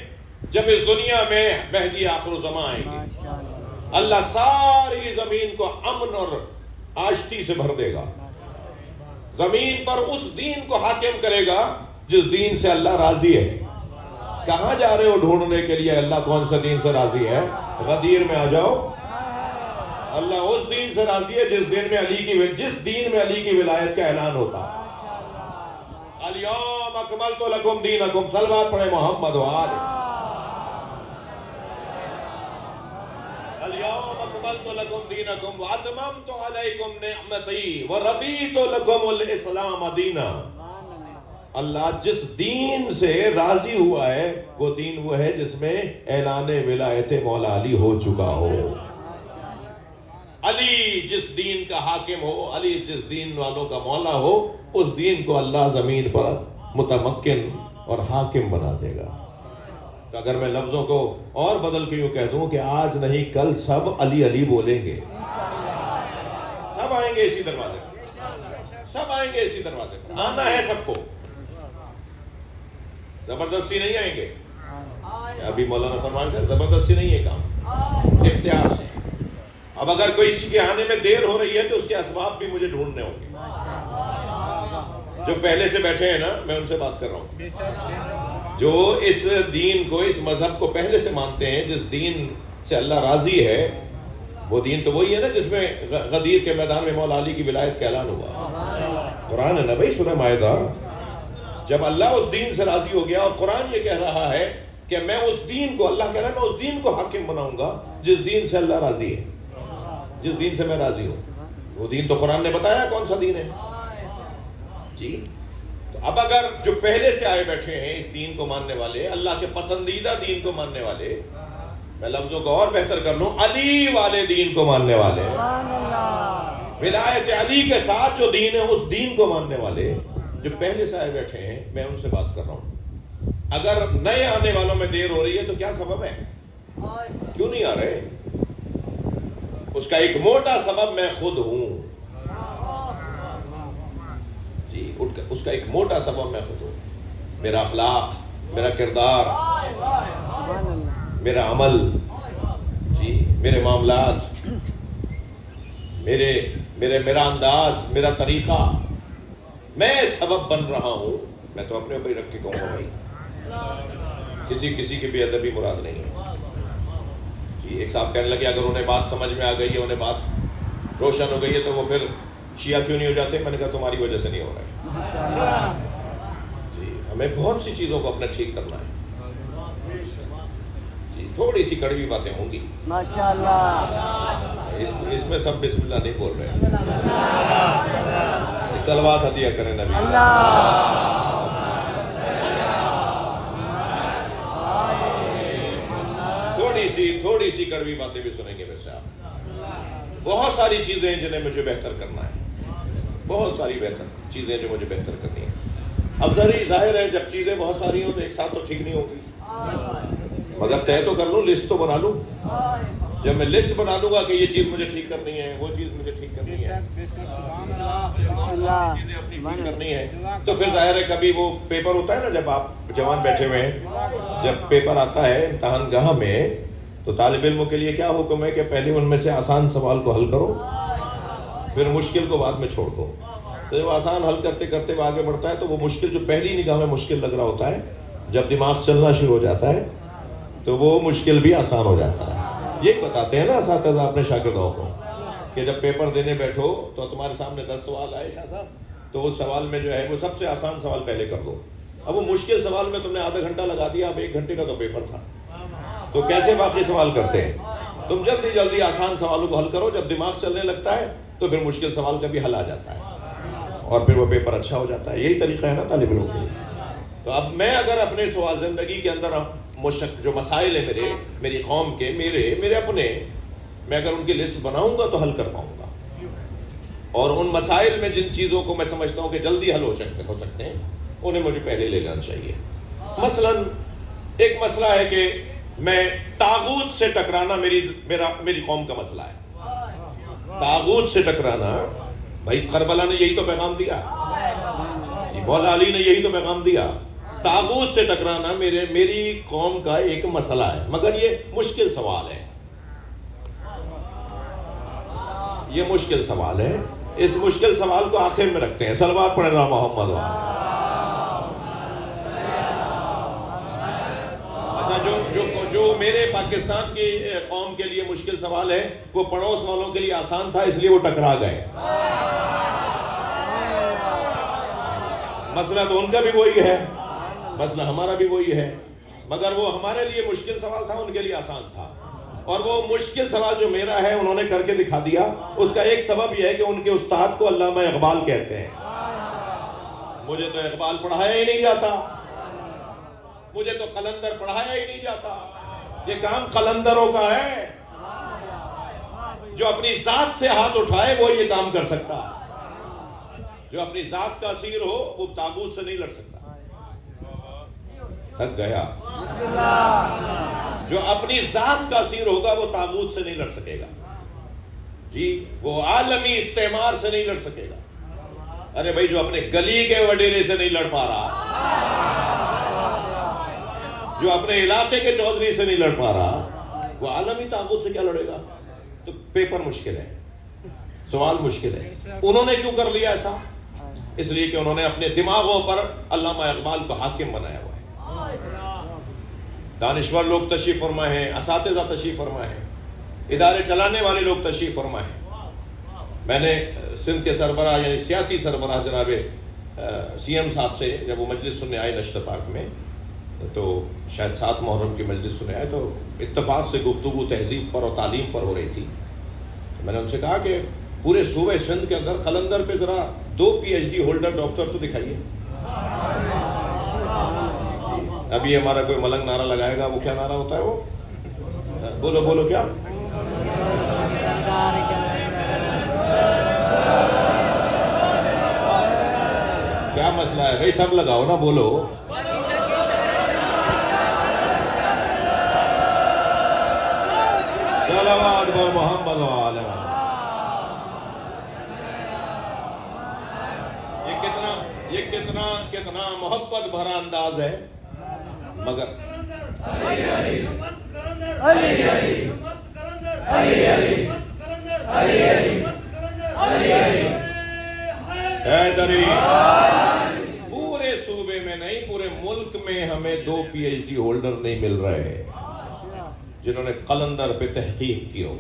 جب اس دنیا میں مہدی آخر الزمان آئیں گے. اللہ ساری زمین کو امن اور آشتی سے بھر دے گا. زمین پر اس دین کو حاکم کرے گا جس دین سے اللہ راضی ہے. کہاں جا رہے ہو ڈھونڈنے کے لیے اللہ کون سا دین سے راضی ہے؟ غدیر میں آ جاؤ. اللہ اس دین سے راضی ہے جس دین میں علی کی ولایت کا اعلان ہوتا. الیوم اکملت لکم دینکم، صلوات پڑھے محمد و آل. الیوم اکملت لکم دینکم واتممت علیکم نعمتی ورضیت لکم الاسلام دینا. اللہ جس دین سے راضی ہوا ہے وہ دین وہ ہے جس میں اعلان ولایت مولا علی ہو چکا ہو. علی جس دین کا حاکم ہو، علی جس دین والوں کا مولا ہو، اس دین کو اللہ زمین پر متمکن اور حاکم بنا دے گا۔ تو اگر میں لفظوں کو اور بدل کے یوں کہہ دوں کہ آج نہیں کل سب علی علی بولیں گے، سب آئیں گے اسی دروازے پر، سب آئیں گے اسی دروازے پر، آنا ہے سب کو، زبردستی نہیں آئیں گے۔ ابھی مولانا فرمان کا زبردستی نہیں ہے کام، اختیار سے۔ اب اگر کوئی کسی کے آنے میں دیر ہو رہی ہے تو اس کے اسباب بھی مجھے ڈھونڈنے ہوں گے۔ جو پہلے سے بیٹھے ہیں نا، میں ان سے بات کر رہا ہوں، جو اس دین کو، اس مذہب کو پہلے سے مانتے ہیں، جس دین سے اللہ راضی ہے، وہ دین تو وہی ہے نا جس میں غدیر کے میدان میں مولا علی کی ولایت کا اعلان ہوا۔ قرآن ہے نا بھائی، سورہ مائدہ۔ جب اللہ اس دین سے راضی ہو گیا اور قرآن یہ کہہ رہا ہے کہ میں اس دین کو، اللہ کہہ رہا ہے میں اس دین کو حاکم بناؤں گا جس دین سے اللہ راضی ہے، جس دین سے میں راضی ہوں۔ وہ دین تو قرآن نے بتایا کون سا دین ہے جی۔ تو اب اگر جو پہلے سے آئے بیٹھے ہیں اس دین کو ماننے والے، اللہ کے پسندیدہ دین کو ماننے والے، میں لفظوں کو اور بہتر کر لوں، علی والے دین کو ماننے والے، ولایت علی کے ساتھ جو دین ہے اس دین کو ماننے والے جو پہلے سے آئے بیٹھے ہیں، میں ان سے بات کر رہا ہوں۔ اگر نئے آنے والوں میں دیر ہو رہی ہے تو کیا سبب ہے؟ کیوں نہیں آ رہے؟ اس کا ایک موٹا سبب میں خود ہوں جی، اس کا ایک موٹا سبب میں خود ہوں۔ میرا اخلاق، میرا کردار، میرا عمل جی، میرے معاملات، میرا انداز، میرا طریقہ، میں سبب بن رہا ہوں۔ میں تو اپنے اوپر ہی رکھ کے کہوں گا بھائی، کسی کی بے ادبی مراد نہیں ہے جی۔ ایک صاحب کہنے لگے اگر انہیں بات سمجھ میں آ گئی ہے، انہیں بات روشن ہو گئی ہے تو وہ پھر شیعہ کیوں نہیں ہو جاتے؟ میں نے کہا تمہاری وجہ سے نہیں ہو رہا ہے جی۔ ہمیں بہت سی چیزوں کو اپنا ٹھیک کرنا ہے جی۔ تھوڑی سی کڑوی باتیں ہوں گی ماشاءاللہ، اس میں سب بسم اللہ نہیں بول رہے ہیں، صلوات ہدیہ کریں نبی۔ تھوڑی سی کڑوی باتیں بھی سنیں گے ویسے آپ۔ بہت ساری چیزیں جنہیں مجھے بہتر کرنا ہے، بہت ساری بہتر چیزیں جو مجھے بہتر کرنی ہے۔ اب ظاہر ہے جب چیزیں بہت ساری ہوں تو ایک ساتھ تو ٹھیک نہیں ہوگی، مگر طے تو کر لوں، لسٹ تو بنا لوں۔ جب میں لسٹ بنا لوں گا کہ یہ چیز مجھے ٹھیک کرنی ہے، وہ چیز مجھے ٹھیک کرنی ہے، چیزیں اپنی ٹھیک کرنی ہے، تو پھر ظاہر ہے کبھی وہ پیپر ہوتا ہے نا، جب آپ جوان بیٹھے ہوئے ہیں، جب پیپر آتا ہے امتحان گاہ میں، تو طالب علموں کے لیے کیا حکم ہے کہ پہلے ان میں سے آسان سوال کو حل کرو، پھر مشکل کو بعد میں چھوڑ دو۔ تو جب آسان حل کرتے کرتے وہ آگے بڑھتا ہے تو وہ مشکل جو پہلی نگاہ میں مشکل لگ رہا ہوتا ہے، جب دماغ چلنا شروع ہو جاتا ہے تو وہ مشکل بھی آسان ہو جاتا ہے۔ یہ بتاتے ہیں نا اساتذہ اپنے شاگردوں کو کہ جب پیپر دینے بیٹھو تو تمہارے سامنے 10 سوال آئے شاہ صاحب، تو اس سوال میں جو ہے وہ سب سے آسان سوال پہلے کر دو۔ اب وہ مشکل سوال میں تم نے آدھا گھنٹہ لگا دیا، اب 1 گھنٹے کا تو پیپر تھا، تو کیسے باقی سوال کرتے ہیں؟ تم جلدی جلدی آسان سوالوں کو حل کرو، جب دماغ چلنے لگتا ہے تو پھر مشکل سوال کا بھی حل آ جاتا ہے اور پھر وہ پیپر اچھا ہو جاتا ہے۔ یہی طریقہ ہے نا طالب علموں کے لیے۔ تو اب میں اگر اپنے سوال زندگی کے اندر جو مسائل ہیں میری قوم کے، میرے اپنے، میں اگر ان کی لسٹ بناؤں گا تو حل کر پاؤں گا، اور ان مسائل میں جن چیزوں کو میں سمجھتا ہوں کہ جلدی حل ہو سکتے ہیں انہیں مجھے پہلے لے لینا چاہیے۔ مثلا ایک مسئلہ ہے کہ میں طاغوت سے ٹکرانا میری قوم کا مسئلہ ہے۔ طاغوت سے ٹکرانا، بھائی کربلا نے یہی تو پیغام دیا، مولا علی نے یہی تو پیغام دیا۔ طاغوت سے ٹکرانا میری قوم کا ایک مسئلہ ہے، مگر یہ مشکل سوال ہے، یہ مشکل سوال ہے۔ اس مشکل سوال کو آخر میں رکھتے ہیں۔ صلوات پڑھیں اللہ محمد۔ اچھا، جو میرے پاکستان کی قوم کے لیے مشکل سوال ہے وہ پڑوس والوں کے لیے آسان تھا، اس لیے وہ ٹکرا گئے۔ مسئلہ تو ان کا بھی وہی ہے، مسئلہ ہمارا بھی وہی ہے، مگر وہ ہمارے لیے مشکل سوال تھا، ان کے لیے آسان تھا۔ اور وہ مشکل سوال جو میرا ہے انہوں نے کر کے دکھا دیا۔ اس کا ایک سبب یہ ہے کہ ان کے استاد کو علامہ اقبال کہتے ہیں۔ مجھے تو اقبال پڑھایا ہی نہیں جاتا، مجھے تو قلندر پڑھایا ہی نہیں جاتا، یہ کام قلندروں کا ہے، جو اپنی ذات سے ہاتھ اٹھائے وہ یہ کام کر سکتا. جو اپنی ذات کا اسیر ہو وہ طاغوت سے نہیں لڑ سکتا. تھک گیا. جو اپنی ذات کا اسیر ہوگا وہ طاغوت سے نہیں لڑ سکے گا. جی وہ عالمی استعمار سے نہیں لڑ سکے گا. ارے بھائی جو اپنے گلی کے وڈیرے سے نہیں لڑ پا رہا, جو اپنے علاقے کے چودھری سے نہیں لڑ پا رہا, وہ عالمی طاغوت سے کیا لڑے گا؟ تو پیپر مشکل ہے, سوال مشکل ہے. انہوں نے کیوں کر لیا ایسا؟ اس لیے کہ انہوں نے اپنے دماغوں پر علامہ اقبال کو حاکم بنایا ہوا ہے. دانشور لوگ تشریف فرما ہیں, اساتذہ تشریف فرما ہیں, ادارے چلانے والے لوگ تشریف فرما ہیں. میں نے سندھ کے سربراہ یعنی سیاسی سربراہ جناب سی ایم صاحب سے جب وہ مجلس سننے آئے نشتر پارک میں, تو شاید 7 محرم کی مجلس سنے آئے, تو اتفاق سے گفتگو تہذیب پر اور تعلیم پر ہو رہی تھی. میں نے ان سے کہا کہ پورے صوبہ سندھ کے اندر قلندر پہ ذرا 2 PhD ہولڈر ڈاکٹر تو دکھائیے. ابھی ہمارا کوئی ملنگ نعرہ لگائے گا, وہ کیا نعرہ ہوتا ہے وہ؟ بولو بولو کیا؟ کیا مسئلہ ہے بھائی؟ سب لگاؤ نا, بولو. صلوات بر محمد و آل محمد. یہ کتنا محبت بھرا انداز ہے, مگر حیدری پورے صوبے میں نہیں, پورے ملک میں ہمیں 2 PhD ہولڈر نہیں مل رہے جنہوں نے قلندر پہ تحقیق کی ہو.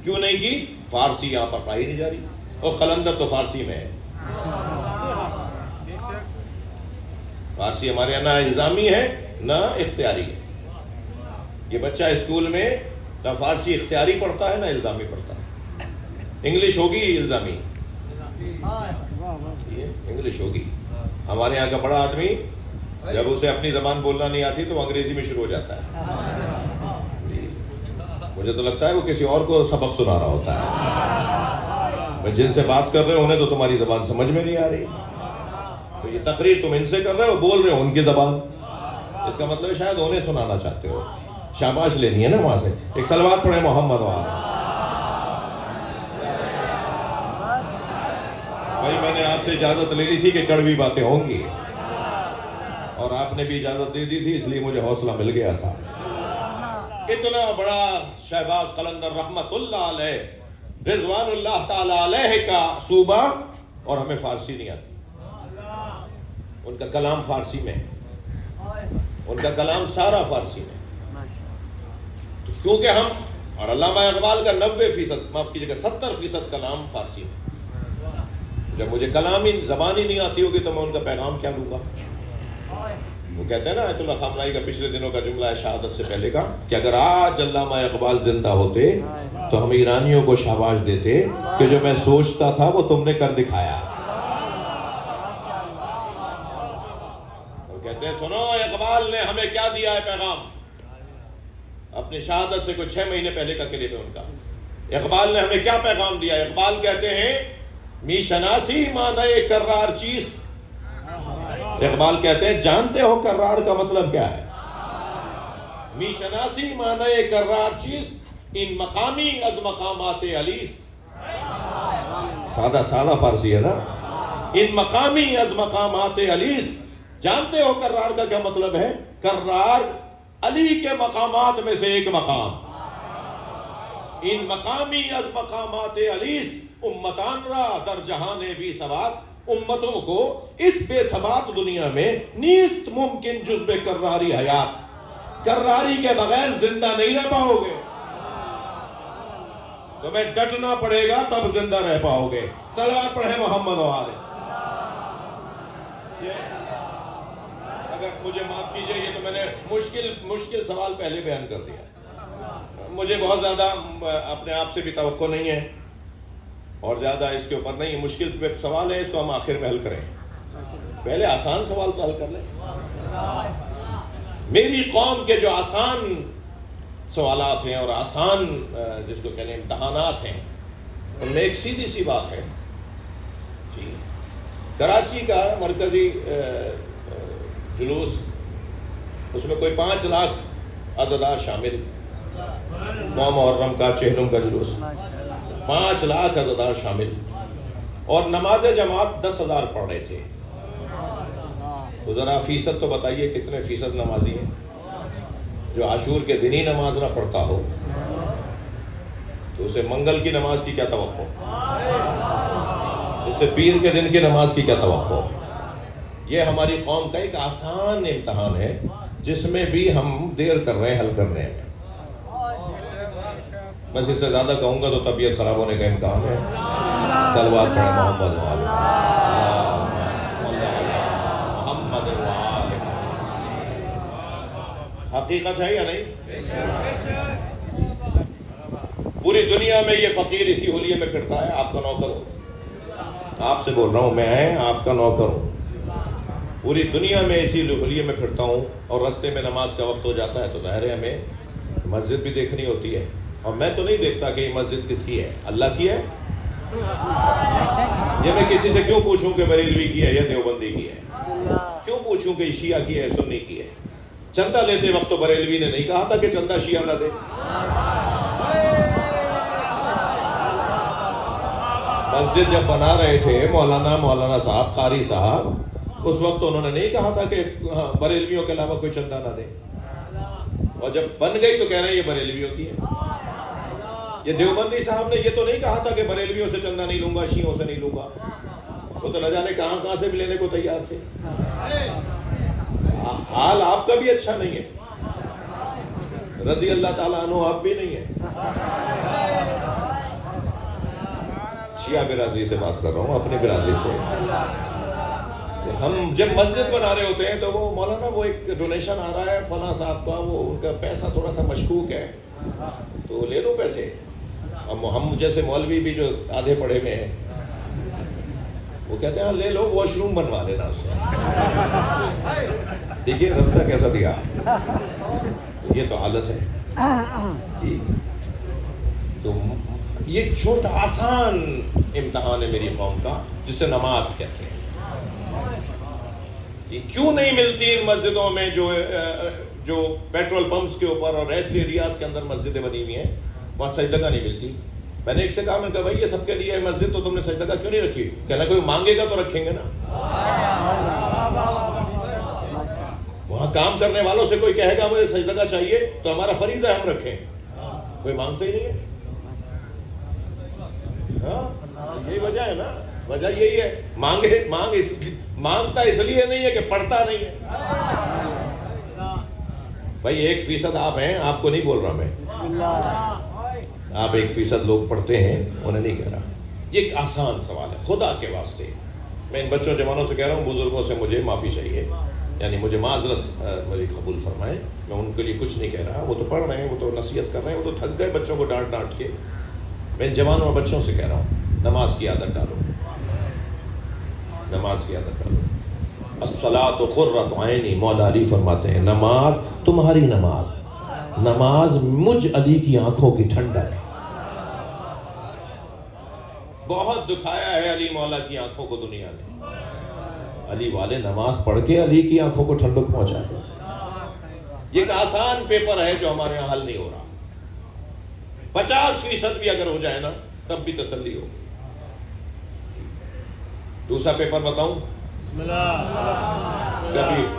کیوں نہیں کی؟ فارسی یہاں پر پائی نہیں جا رہی, اور قلندر تو فارسی میں ہے. فارسی ہمارے یہاں نہ الزامی ہے نہ اختیاری ہے. یہ بچہ اسکول میں نہ فارسی اختیاری پڑھتا ہے نہ الزامی پڑھتا ہے. انگلش ہوگی الزامی, انگلش ہوگی. ہمارے یہاں کا بڑا آدمی جب اسے اپنی زبان بولنا نہیں آتی تو انگریزی میں شروع ہو جاتا ہے. مجھے تو لگتا ہے وہ کسی اور کو سبق سنا رہا ہوتا ہے. جن سے بات کر رہے ہو انہیں تو تمہاری زبان سمجھ میں نہیں آ رہی, تو یہ تقریر تم ان سے کر رہے ہو, بول رہے ہو ان کی زبان. اس کا مطلب شاید انہیں سنانا چاہتے ہو. شاباش لینی ہے نا وہاں سے. ایک صلوات پڑھے محمد والا. بھائی میں نے آپ سے اجازت لے لی تھی کہ کڑوی باتیں ہوں گی, اور آپ نے بھی اجازت دے دی تھی, اس لیے مجھے حوصلہ مل گیا تھا. اتنا بڑا شہباز قلندر رحمت اللہ علیہ رضوان اللہ تعالی علیہ کا صوبہ, اور ہمیں فارسی نہیں آتی. ان کا کلام فارسی میں, ان کا کلام سارا فارسی میں. کیونکہ ہم, اور علامہ اقبال کا 90%, معاف کیجیے گا 70% کلام فارسی میں. جب مجھے کلام ہی زبان ہی نہیں آتی ہوگی تو میں ان کا پیغام کیا دوں گا؟ وہ کہتے ہیں نا آیت اللہ خامنائی کا پچھلے دنوں کا جملہ ہے شہادت سے پہلے کا, کہ اگر آج علامہ اقبال زندہ ہوتے تو ہم ایرانیوں کو شاباش دیتے کہ جو میں سوچتا تھا وہ تم نے کر دکھایا. وہ کہتے ہیں سنو اقبال نے ہمیں کیا دیا ہے پیغام. اپنی شہادت سے کوئی 6 مہینے پہلے کا کلپ ہے ان کا. اقبال نے ہمیں کیا پیغام دیا؟ اقبال کہتے ہیں می شناسی معنی کرار چیز. اقبال کہتے ہیں جانتے ہو کرار کا مطلب کیا ہے؟ می شناسی معنی کرار چیز ان مقامی از مقامات علیست. سادہ فارسی ہے نا. ان مقامی از مقامات علیست. جانتے ہو کرار کا کیا مطلب ہے؟ کرار علی کے مقامات میں سے ایک مقام. ان مقامی از مقامات علیست امتان را در جہان بھی ثبات. امتوں کو اس بے ثبات دنیا میں نیست ممکن جز بے کراری حیات. کراری کے بغیر زندہ نہیں رہ پاؤ گے. تمہیں ڈٹنا پڑے گا تب زندہ رہ پاؤ گے. صلوات پڑھیں محمد و آلہ. اگر مجھے معاف کیجئے, یہ تو میں نے مشکل سوال پہلے بیان کر دیا. مجھے بہت زیادہ اپنے آپ سے بھی توقع نہیں ہے, اور زیادہ اس کے اوپر نہیں. مشکل پہ سوال ہے, اس کو ہم آخر میں حل کریں. پہلے آسان سوال تو حل کر لیں. میری قوم کے جو آسان سوالات ہیں اور آسان جس کو کہنے امتحانات ہیں، ان میں ایک سیدھی سی بات ہے جی، کراچی کا مرکزی جلوس، اس میں کوئی 5 لاکھ عددار شامل، ماہ محرم کا چہلم کا جلوس 5 لاکھ عددار شامل، اور نماز جماعت 10,000 پڑھ رہے تھے. تو ذرا فیصد تو بتائیے کتنے فیصد نمازی ہیں؟ جو عاشور کے دن ہی نماز نہ پڑھتا ہو تو اسے منگل کی نماز کی کیا توقع، اسے پیر کے دن کی نماز کی کیا توقع. یہ ہماری قوم کا ایک آسان امتحان ہے جس میں بھی ہم دیر کر رہے ہیں حل کرنے میں. بس اس سے زیادہ کہوں گا تو طبیعت خراب ہونے کا امکان ہے. صلوات پڑھیں محمد محمد. حقیقت ہے یا نہیں؟ پوری دنیا میں یہ فقیر اسی حلیے میں پھرتا ہے. آپ کا نوکر ہو، آپ سے بول رہا ہوں، میں آپ کا نوکر ہوں. پوری دنیا میں اسی حلیے میں پھرتا ہوں، اور رستے میں نماز کا وقت ہو جاتا ہے تو ظاہر ہے ہمیں مسجد بھی دیکھنی ہوتی ہے. اور میں تو نہیں دیکھتا کہ یہ مسجد کس کی ہے، اللہ کی ہے. یہ میں کسی سے کیوں پوچھوں کہ بریلوی کی ہے یا دیوبندی کی ہے؟ کیوں پوچھوں کہ شیعہ کی ہے سنی کی ہے؟ چندہ لیتے وقت تو بریلوی نے نہیں کہا تھا کہ چندہ شیعہ نہ دے. مسجد جب بنا رہے تھے مولانا صاحب، قاری صاحب، اس وقت تو انہوں نے نہیں کہا تھا کہ بریلویوں کے علاوہ کوئی چندہ نہ دے. اور جب بن گئی تو کہہ رہے ہیں یہ بریلویوں کی ہے. یہ دیوبندی صاحب نے یہ تو نہیں کہا تھا کہ بریلویوں سے چندہ نہیں لوں گا، شیعوں سے نہیں لوں گا. وہ تو نہ جانے کہاں سے بھی لینے کو تیار تھے. حال آپ کا بھی اچھا نہیں ہے، رضی اللہ تعالیٰ عنہ آپ بھی نہیں ہے. شیعہ برادری سے بات کر رہا ہوں، اپنی برادری سے. ہم جب مسجد بنا رہے ہوتے ہیں تو وہ مولانا وہ ایک ڈونیشن آ رہا ہے فلاں صاحب کا، وہ ان کا پیسہ تھوڑا سا مشکوک ہے تو لے لو پیسے. ہم جیسے مولوی بھی جو آدھے پڑھے میں ہیں وہ کہتے ہیں لے لو، واش روم بنوا لینا اس سے. دیکھیے رستہ کیسا دیا. یہ تو حالت ہے. تو یہ چھوٹا آسان امتحان ہے میری قوم کا جسے نماز کہتے ہیں. کیوں نہیں ملتی ان مسجدوں میں جو پیٹرول پمپس کے اوپر اور ریسٹ ایریاز کے اندر مسجدیں بنی ہوئی ہیں وہاں سجدگاہ نہیں ملتی؟ میں نے ایک سے کہا، میں نے کہا بھائی یہ سب کے لیے ہے مسجد تو تم نے سجدگاہ کیوں نہیں رکھی؟ کہنا کوئی مانگے گا تو رکھیں گے نا. وہاں کام کرنے والوں سے کوئی کہے گا مجھے سجدگاہ چاہیے تو ہمارا فریضہ ہے ہم رکھیں. کوئی مانگتے ہی نہیں ہے. ہاں یہی وجہ ہے نا، وجہ یہی ہے. مانگتا اس لیے نہیں ہے کہ پڑھتا نہیں ہے. بھائی 1% آپ ہیں، آپ کو نہیں بول رہا میں. آپ 1% لوگ پڑھتے ہیں، انہیں نہیں کہہ رہا. یہ ایک آسان سوال ہے. خدا کے واسطے میں ان بچوں جوانوں سے کہہ رہا ہوں، بزرگوں سے مجھے معافی چاہیے، یعنی مجھے معذرت میری قبول فرمائیں. میں ان کے لیے کچھ نہیں کہہ رہا. وہ تو پڑھ رہے ہیں، وہ تو نصیحت کر رہے ہیں، وہ تو تھک گئے بچوں کو ڈانٹ ڈانٹ کے. میں ان جوانوں اور بچوں سے کہہ رہا ہوں نماز کی عادت ڈالو، نماز کی عادت ڈالو. الصلاۃ قرۃ عینی، مولا علی فرماتے ہیں نماز تمہاری نماز مجھ علی کی آنکھوں کی ٹھنڈک ہے. بہت دکھایا ہے علی مولا کی آنکھوں کو دنیا نے. علی والے نماز پڑھ کے علی کی آنکھوں کو ٹھنڈک پہنچاتے ہیں. یہ ایک آسان پیپر ہے جو ہمارے یہاں حل نہیں ہو رہا. 50% بھی اگر ہو جائے نا تب بھی تسلی ہو. دوسرا پیپر بتاؤں؟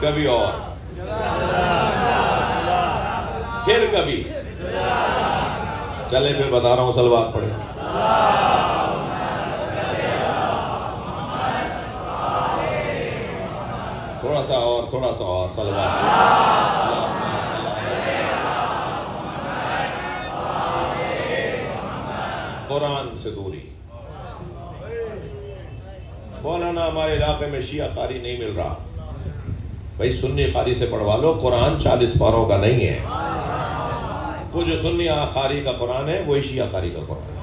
کبھی اور پھر کبھی. چلے پھر بتا رہا ہوں، صلوات پڑھیں. تھوڑا سا اور صلوات پڑھیں. قرآن سے دوری. مولانا ہمارے علاقے میں شیعہ قاری نہیں مل رہا. بھائی سنی قاری سے پڑھوا لو. قرآن 40 پاروں کا نہیں ہے. وہ جو سنی قاری کا قرآن ہے وہی شیعہ قاری کا قرآن ہے.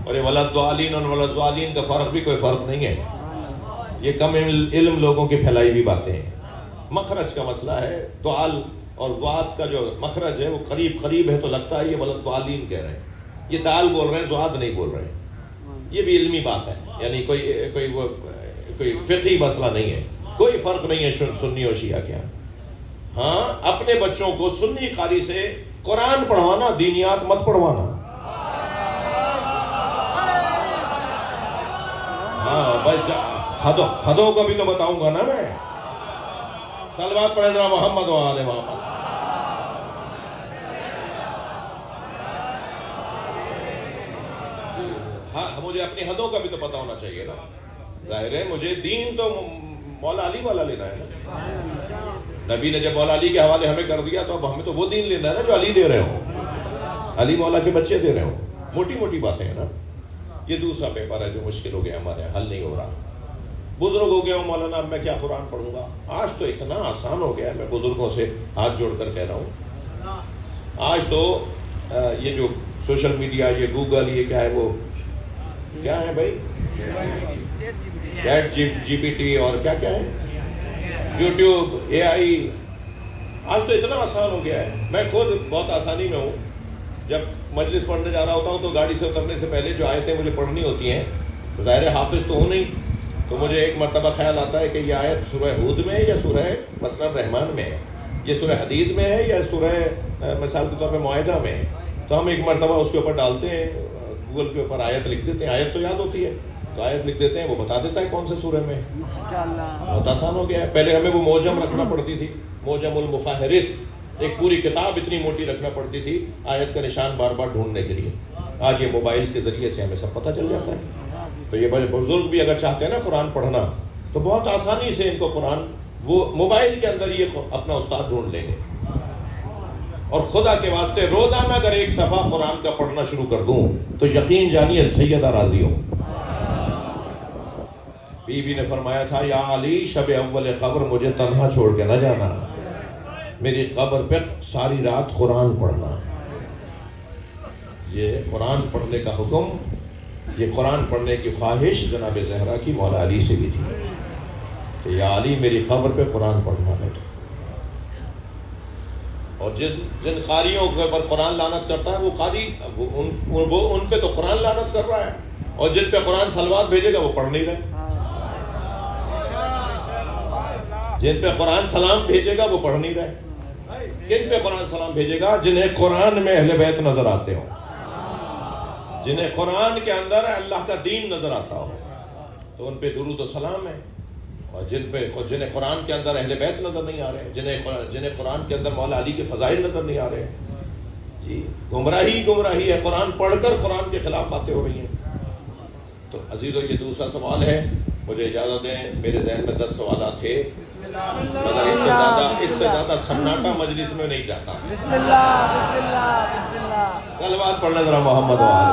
اور یہ ولدالین اور ولدالین کا فرق بھی کوئی فرق نہیں ہے. یہ کم علم لوگوں کی پھیلائی ہوئی باتیں ہیں. مخرج کا مسئلہ ہے. دعال اور ضاد کا جو مخرج ہے وہ قریب قریب ہے تو لگتا ہے یہ ولدالین کہہ رہے ہیں، یہ دال بول رہے ہیں، ضاد نہیں بول رہے ہیں۔ یہ بھی علمی بات ہے، یعنی کوئی فقہی مسئلہ نہیں ہے، کوئی فرق نہیں ہے سنی اور شیعہ کے یہاں۔ ہاں، اپنے بچوں کو سنی قاری سے قرآن پڑھوانا، دینیات مت پڑھوانا۔ ہاں بس حدوں کا بھی تو بتاؤں گا نا میں۔ صلوات پڑھے ذرا محمد و آل محمد۔ ہاں، مجھے اپنی حدوں کا بھی تو پتہ ہونا چاہیے نا۔ ظاہر ہے مجھے دین تو مولا علی والا لینا ہے نا۔ نبی نے جب مولا علی کے حوالے ہمیں کر دیا تو اب ہمیں تو وہ دین لینا ہے نا جو علی دے رہے ہوں، علی مولا کے بچے دے رہے ہوں۔ موٹی موٹی باتیں ہیں نا۔ یہ دوسرا پیپر ہے جو مشکل ہو گیا ہمارے، حل نہیں ہو رہا۔ بزرگ ہو گیا ہوں مولانا، اب میں کیا قرآن پڑھوں گا؟ آج تو اتنا آسان ہو گیا ہے، میں بزرگوں سے ہاتھ جوڑ کر کہہ رہا ہوں۔ آج تو یہ جو سوشل میڈیا، یہ گوگل، یہ کیا ہے، وہ کیا ہے بھائی، چیٹ جی پی ٹی اور کیا کیا ہے، یوٹیوب، اے آئی، آج تو اتنا آسان ہو گیا ہے۔ میں خود بہت آسانی میں ہوں، جب مجلس پڑھنے جا رہا ہوتا ہوں تو گاڑی سے اترنے سے پہلے جو آیتیں مجھے پڑھنی ہوتی ہیں، ظاہر حافظ تو ہوں نہیں، تو مجھے ایک مرتبہ خیال آتا ہے کہ یہ آیت سورہ ہود میں ہے یا سورہ مثلا رحمان میں ہے، یہ سورہ حدید میں ہے یا سورہ مثال کے طور پہ معاہدہ میں ہے، تو ہم ایک مرتبہ اس کے اوپر ڈالتے ہیں، گوگل کے اوپر آیت لکھ دیتے ہیں، آیت تو یاد ہوتی ہے تو آیت لکھ دیتے ہیں، وہ بتا دیتا ہے کون سے سورہ میں ہے۔ بہت آسان ہو گیا ہے۔ پہلے ہمیں وہ موجم رکھنا پڑتی تھی، موجم المفاہرس، ایک پوری کتاب اتنی موٹی رکھنا پڑتی تھی آیت کا نشان بار بار ڈھونڈنے کے لیے۔ آج یہ موبائلز کے ذریعے سے ہمیں سب پتہ چل جاتا ہے۔ تو یہ بڑے بزرگ بھی اگر چاہتے ہیں نا قرآن پڑھنا تو بہت آسانی سے ان کو قرآن وہ موبائل کے اندر یہ اپنا استاد ڈھونڈ لیں گے۔ اور خدا کے واسطے روزانہ اگر ایک صفحہ قرآن کا پڑھنا شروع کر دوں تو یقین جانیے سیدہ راضی ہوں۔ بی بی نے فرمایا تھا، یا علی شب اول قبر مجھے تنہا چھوڑ کے نہ جانا، میری قبر پہ ساری رات قرآن پڑھنا۔ یہ قرآن پڑھنے کا حکم، یہ قرآن پڑھنے کی خواہش جناب زہرا کی مولا علی سے بھی تھی کہ یا علی میری قبر پہ قرآن پڑھنا ہے۔ اور جن قاریوں کے اوپر قرآن لعنت کرتا ہے وہ قاری وہ ان پہ تو قرآن لعنت کر رہا ہے، اور جن پہ قرآن صلوات بھیجے گا وہ پڑھ نہیں رہے۔ جن پہ قرآن سلام بھیجے گا وہ پڑھ نہیں رہے۔ کن پہ قرآن سلام بھیجے گا؟ جنہیں قرآن میں اہل بیت نظر آتے ہوں، جنہیں قرآن کے اندر اللہ کا دین نظر آتا ہو تو ان پہ درود و سلام ہے، اور جنہیں قرآن کے اندر اہل بیت نظر نہیں آ رہے، جنہیں قرآن کے اندر مولا علی کے فضائل نظر نہیں آ رہے، جی گمراہی ہے۔ قرآن پڑھ کر قرآن کے خلاف باتیں ہو رہی ہیں۔ تو عزیزو یہ دوسرا سوال ہے، مجھے اجازت دیں، میرے ذہن میں 10 سوالات تھے، مگر اس سے زیادہ سناٹا مجلس میں نہیں چاہتا۔ بسم اللہ بسم اللہ بسم اللہ۔ صلوات پڑھ لیں ذرا محمد و آل۔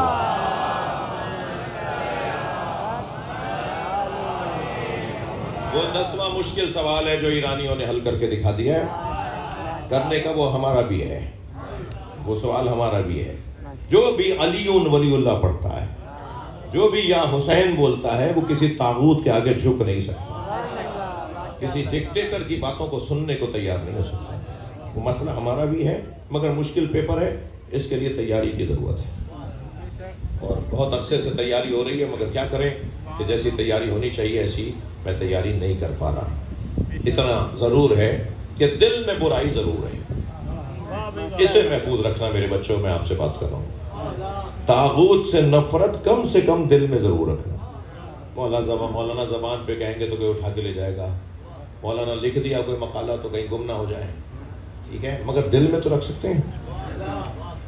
وہ 10واں مشکل سوال ہے جو ایرانیوں نے حل کر کے دکھا دیا ہے، کرنے کا وہ ہمارا بھی ہے، وہ سوال ہمارا بھی ہے۔ جو بھی علیون ولی اللہ پڑھتا ہے، جو بھی یا حسین بولتا ہے، وہ کسی طاغوت کے آگے جھک نہیں سکتا، کسی ڈکٹیٹر کی باتوں کو سننے کو تیار نہیں ہو سکتا۔ وہ مسئلہ ہمارا بھی ہے، مگر مشکل پیپر ہے، اس کے لیے تیاری کی ضرورت ہے، اور بہت عرصے سے تیاری ہو رہی ہے، مگر کیا کریں کہ جیسی تیاری ہونی چاہیے ایسی میں تیاری نہیں کر پا رہا۔ اتنا ضرور ہے کہ دل میں برائی ضرور ہے، اسے محفوظ رکھنا میرے بچوں، میں آپ سے بات کر رہا ہوں۔ طاغوت سے نفرت کم سے کم دل میں ضرور رکھنا۔ مولانا زبان پہ کہیں گے تو کوئی اٹھا کے لے جائے گا، مولانا لکھ دیا کوئی مقالہ تو کہیں گم نہ ہو جائے، ٹھیک ہے، مگر دل میں تو رکھ سکتے ہیں،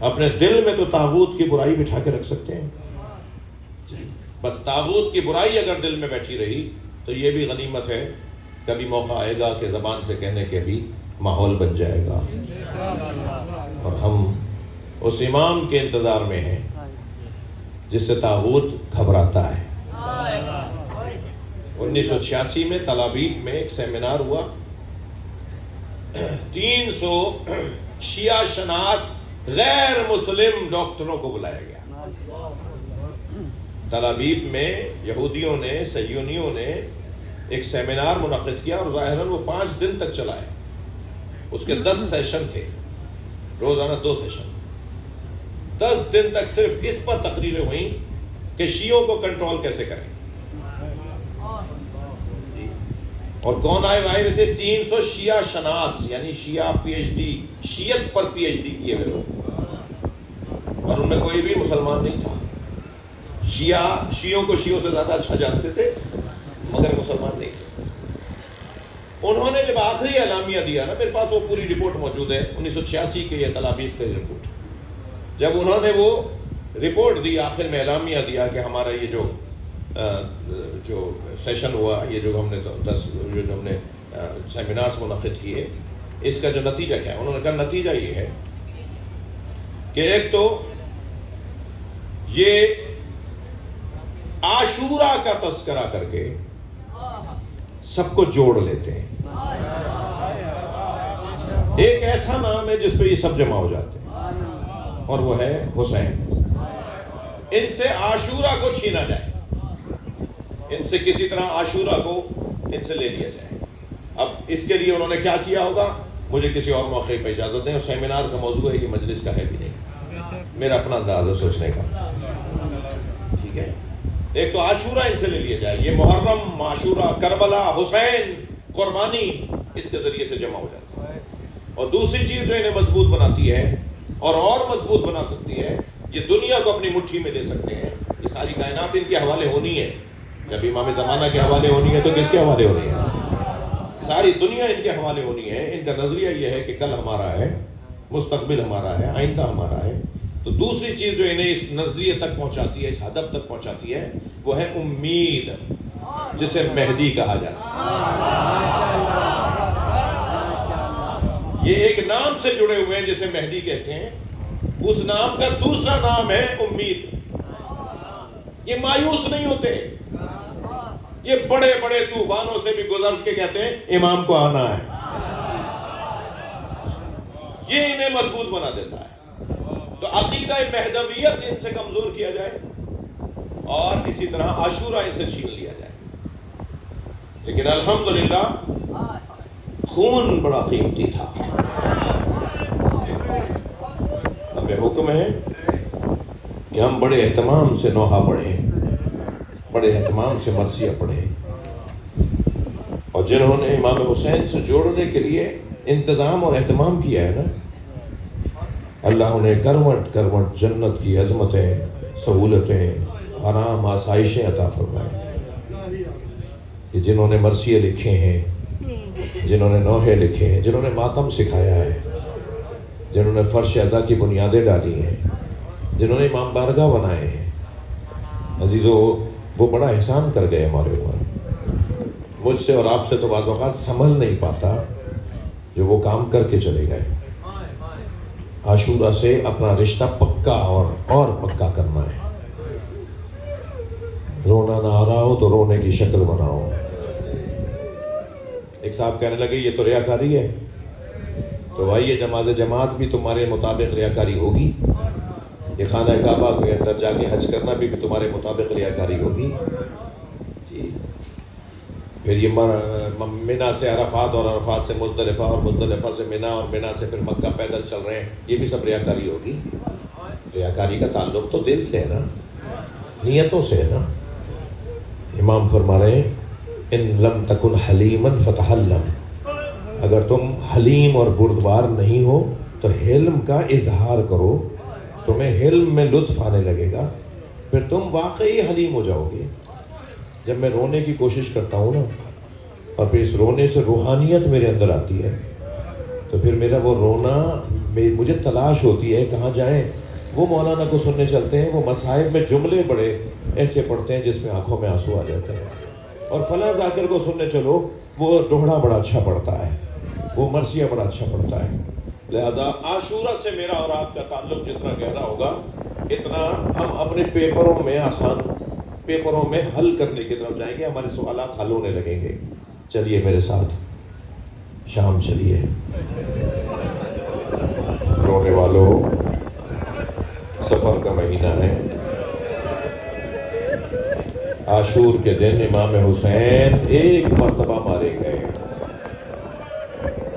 اپنے دل میں تو طاغوت کی برائی بٹھا کے رکھ سکتے ہیں۔ بس طاغوت کی برائی اگر دل میں بیٹھی رہی تو یہ بھی غنیمت ہے، کبھی موقع آئے گا کہ زبان سے کہنے کے بھی ماحول بن جائے گا، اور ہم اس امام کے انتظار میں ہیں جس سے طاغوت گھبراتا ہے۔ 1986 میں تل ابیب میں ایک سیمینار ہوا، 300 شیعہ شناس غیر مسلم ڈاکٹروں کو بلایا گیا۔ تل ابیب میں یہودیوں نے، صہیونیوں نے ایک سیمینار منعقد کیا، اور ظاہراً وہ 5 دن تک چلا ہے۔ اس کے 10 سیشن تھے، روزانہ 2 سیشن، 10 دن تک صرف اس پر تقریریں ہوئیں کہ شیعوں کو کنٹرول کیسے کریں. اور کون آئے ہوئے تھے؟ 300 شیعہ شناس، یعنی شیعہ پی ایچ ڈی، شیعت پر پی ایچ ڈی کیے ہوئے لوگ، اور ان میں کوئی بھی مسلمان نہیں تھا. شیعوں کو شیعوں سے زیادہ اچھا جانتے تھے مگر مسلمان نہیں تھے. انہوں نے جب آخری اعلامیہ دیا نا، میرے پاس وہ پوری رپورٹ موجود ہے، 1986 کے یہ تلابیب کا رپورٹ. جب انہوں نے وہ رپورٹ دی، آخر میں اعلامیہ دیا کہ ہمارا یہ جو سیشن ہوا، یہ جو ہم نے 10 جو ہم نے سیمینارز منعقد کیے، اس کا جو نتیجہ کیا ہے؟ انہوں نے کہا نتیجہ یہ ہے کہ ایک تو یہ عاشورہ کا تذکرہ کر کے سب کو جوڑ لیتے ہیں. ایک ایسا نام ہے جس پہ یہ سب جمع ہو جاتے ہیں، اور وہ ہے حسین. ان سے عاشورہ کو چھینا جائے، ان سے کسی طرح عاشورہ کو ان سے لے لیا جائے. اب اس کے لیے انہوں نے کیا کیا ہوگا، مجھے کسی اور موقع پہ اجازت دیں. اور سیمینار کا موضوع ہے کہ مجلس کا ہے بھی نہیں، میرا اپنا انداز ہے سوچنے کا. ٹھیک ہے، ایک تو عاشورہ ان سے لے لیا جائے، یہ محرم، عاشورہ، کربلا، حسین، قربانی اس کے ذریعے سے جمع ہو جاتا ہے. اور دوسری چیز جو انہیں مضبوط بناتی ہے اور مضبوط بنا سکتی ہے، یہ دنیا کو اپنی مٹھی میں لے سکتے ہیں. یہ ساری کائنات ان کے حوالے ہونی ہے. جب امام زمانہ کے حوالے ہونی ہے تو کس کے حوالے ہونی ہے؟ ساری دنیا ان کے حوالے ہونی ہے. ان کا نظریہ یہ ہے کہ کل ہمارا ہے، مستقبل ہمارا ہے، آئندہ ہمارا ہے. تو دوسری چیز جو انہیں اس نظریے تک پہنچاتی ہے، اس ہدف تک پہنچاتی ہے، وہ ہے امید، جسے مہدی کہا جاتا ہے. یہ ایک نام سے جڑے ہوئے ہیں جسے مہدی کہتے ہیں. اس نام کا دوسرا نام ہے امید. یہ مایوس نہیں ہوتے، یہ بڑے بڑے طوفانوں سے بھی گزر کے کہتے ہیں امام کو آنا ہے. یہ انہیں مضبوط بنا دیتا ہے. تو عقیدہ مہدویت ان سے کمزور کیا جائے اور اسی طرح عاشورہ ان سے چھین لیا جائے. لیکن الحمدللہ خون بڑا قیمتی تھا. ہمیں حکم ہے کہ ہم بڑے اہتمام سے نوحہ پڑھیں، بڑے اہتمام سے مرثیہ پڑھیں. اور جنہوں نے امام حسین سے جوڑنے کے لیے انتظام اور اہتمام کیا ہے نا، اللہ انہیں کروٹ کروٹ جنت کی عظمتیں، سہولتیں، آرام، آسائشیں عطا فرمائیں. کہ جنہوں نے مرثیے لکھے ہیں، جنہوں نے نوحے لکھے ہیں، جنہوں نے ماتم سکھایا ہے، جنہوں نے فرش ازا کی بنیادیں ڈالی ہیں، جنہوں نے امام بارگاہ بنائے ہیں، عزیزو وہ بڑا احسان کر گئے ہمارے اوپر. مجھ سے اور آپ سے تو بعض اوقات سنبھل نہیں پاتا جو وہ کام کر کے چلے گئے. عاشورہ سے اپنا رشتہ پکا اور پکا کرنا ہے. رونا نہ آ رہا ہو تو رونے کی شکل بناؤ. ایک صاحب کہنے لگے یہ تو ریاکاری ہے. تو بھائی یہ نماز جماعت بھی تمہارے مطابق ریاکاری ہوگی، یہ خانہ کعبہ کے اندر جا کے حج کرنا بھی تمہارے مطابق ریاکاری ہوگی. پھر یہ منی سے عرفات اور عرفات سے مزدلفہ اور مزدلفہ سے منی اور منی سے پھر مکہ پیدل چل رہے ہیں، یہ بھی سب ریاکاری ہوگی. ریاکاری کا تعلق تو دل سے ہے نا، نیتوں سے ہے نا. امام فرما رہے ہیں ان لم تکن حلیما فتحلم، اگر تم حلیم اور بردبار نہیں ہو تو حلم کا اظہار کرو، تمہیں حلم میں لطف آنے لگے گا، پھر تم واقعی حلیم ہو جاؤ گے. جب میں رونے کی کوشش کرتا ہوں نا، اور پھر اس رونے سے روحانیت میرے اندر آتی ہے، تو پھر میرا وہ رونا مجھے تلاش ہوتی ہے کہاں جائیں. وہ مولانا کو سننے چلتے ہیں، وہ مصاحب میں جملے بڑے ایسے پڑھتے ہیں جس میں آنکھوں میں آنسو آ جاتے ہیں. اور فلاں ذاکر کو سننے چلو، وہ دوہڑا بڑا اچھا پڑھتا ہے، وہ مرثیہ بڑا اچھا پڑھتا ہے. لہذا عاشورہ سے میرا اور آپ کا تعلق جتنا گہرا ہوگا، اتنا ہم اپنے پیپروں میں حل کرنے کی طرف جائیں گے، ہمارے سوالات حل ہونے لگیں گے. چلیے میرے ساتھ شام چلیے. رونے والوں، سفر کا مہینہ ہے. عاشور کے دن امام حسین ایک مرتبہ مارے گئے،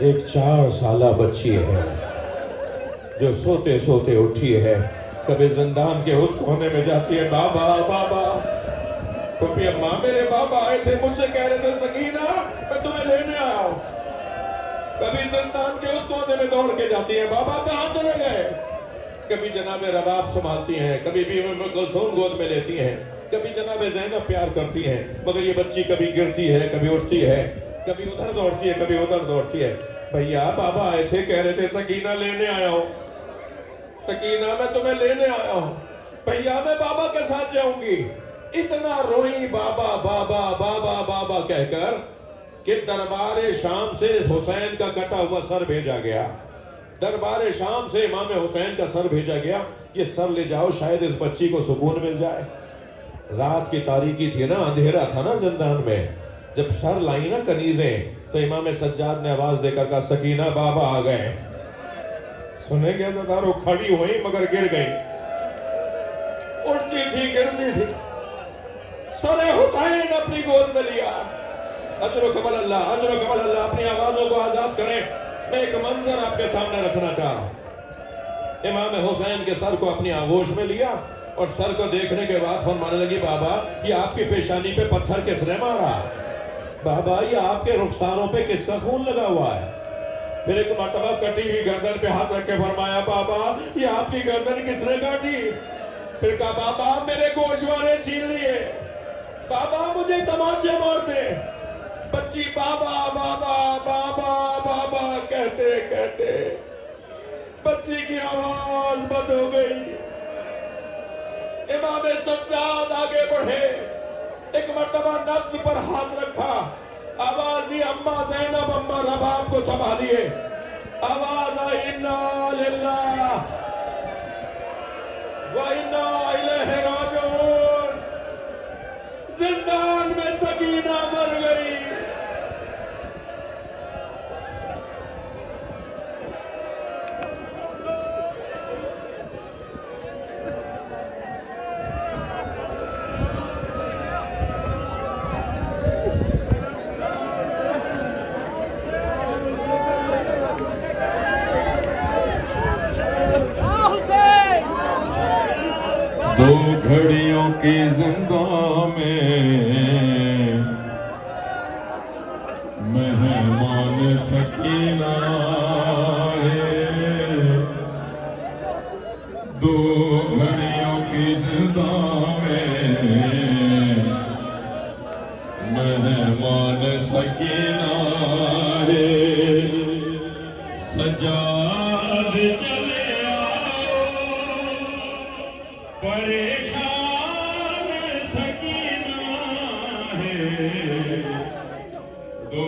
ایک 4 سالہ بچی ہے جو سوتے سوتے اٹھی ہے، کبھی زندان کے اس کونے میں جاتی ہے، بابا بابا، کبھی اماں میرے بابا آئے تھے مجھ سے کہہ رہے تھے سکینہ میں تمہیں لینے آیا ہوں، کبھی زندان کے اس کونے میں دوڑ کے جاتی ہے، بابا کہاں چلے گئے؟ کبھی جناب رباب سنبھالتی ہیں، کبھی بھی ام کلثوم گود میں لیتی ہیں، کبھی جناب زینب پیار کرتی ہیں، مگر یہ بچی کبھی گرتی ہے، کبھی اٹھتی ہے، کبھی ادھر دوڑتی ہے، کبھی ادھر دوڑتی ہے۔ بھیا بابا آئے تھے کہہ رہے تھے سکینہ لینے آیا ہوں، سکینہ میں تمہیں لینے آیا ہوں، بھیا میں بابا کے ساتھ جاؤں گی۔ اتنا روئی بابا بابا بابا بابا کہہ کر کہ دربار شام سے حسین کا کٹا ہوا سر بھیجا گیا، دربار شام سے امام حسین کا سر بھیجا گیا، یہ سر لے جاؤ شاید اس بچی کو سکون مل جائے۔ رات کی تاریکی تھی نا، اندھیرا تھا نا زندان میں، جب سر لائی نا کنیزیں تو امام سجاد نے آواز دے کر کہا سکینہ بابا آ گئے۔ سنے گیا زدارو کھڑی ہوئی مگر گر گئی، اٹھتی تھی گرتی تھی، سر حسین اپنی گود میں لیا۔ اجر و کمال اللہ، اجر و کمال اللہ، اپنی آوازوں کو آزاد کریں۔ میں ایک منظر آپ کے سامنے رکھنا چاہ رہا ہوں۔ امام حسین کے سر کو اپنی آغوش میں لیا اور سر کو دیکھنے کے بعد فرمانے لگی بابا یہ آپ کی پیشانی پہ پتھر کس نے مارا؟ بابا یہ آپ کے رخساروں پہ کس کا خون لگا ہوا ہے؟ پھر ایک مرتبہ کٹی ہوئی گردن پہ ہاتھ رکھ کے فرمایا بابا یہ آپ کی گردن کس نے کاٹی؟ پھر کہا بابا میرے گوشوارے چھین لیے، بابا مجھے تماچے مارتے۔ بچی بابا بابا بابا بابا کہتے کہتے بچی کی آواز بند ہو گئی۔ امام سجاد آگے بڑھے، ایک مرتبہ نبض پر ہاتھ رکھا، آواز دی اماں زینب اماں رباب کو سنبھالیے، آواز آئی انا للہ و انا الیہ راجعون، زندان میں سکینہ مر گئی۔ دو گھڑیوں کی زندان میں مہمان سکینہ ہے، دو گھڑیوں کی زندان میں مہمان سکینہ ہے، سجاد چلے پریشان سکینہ ہے، دو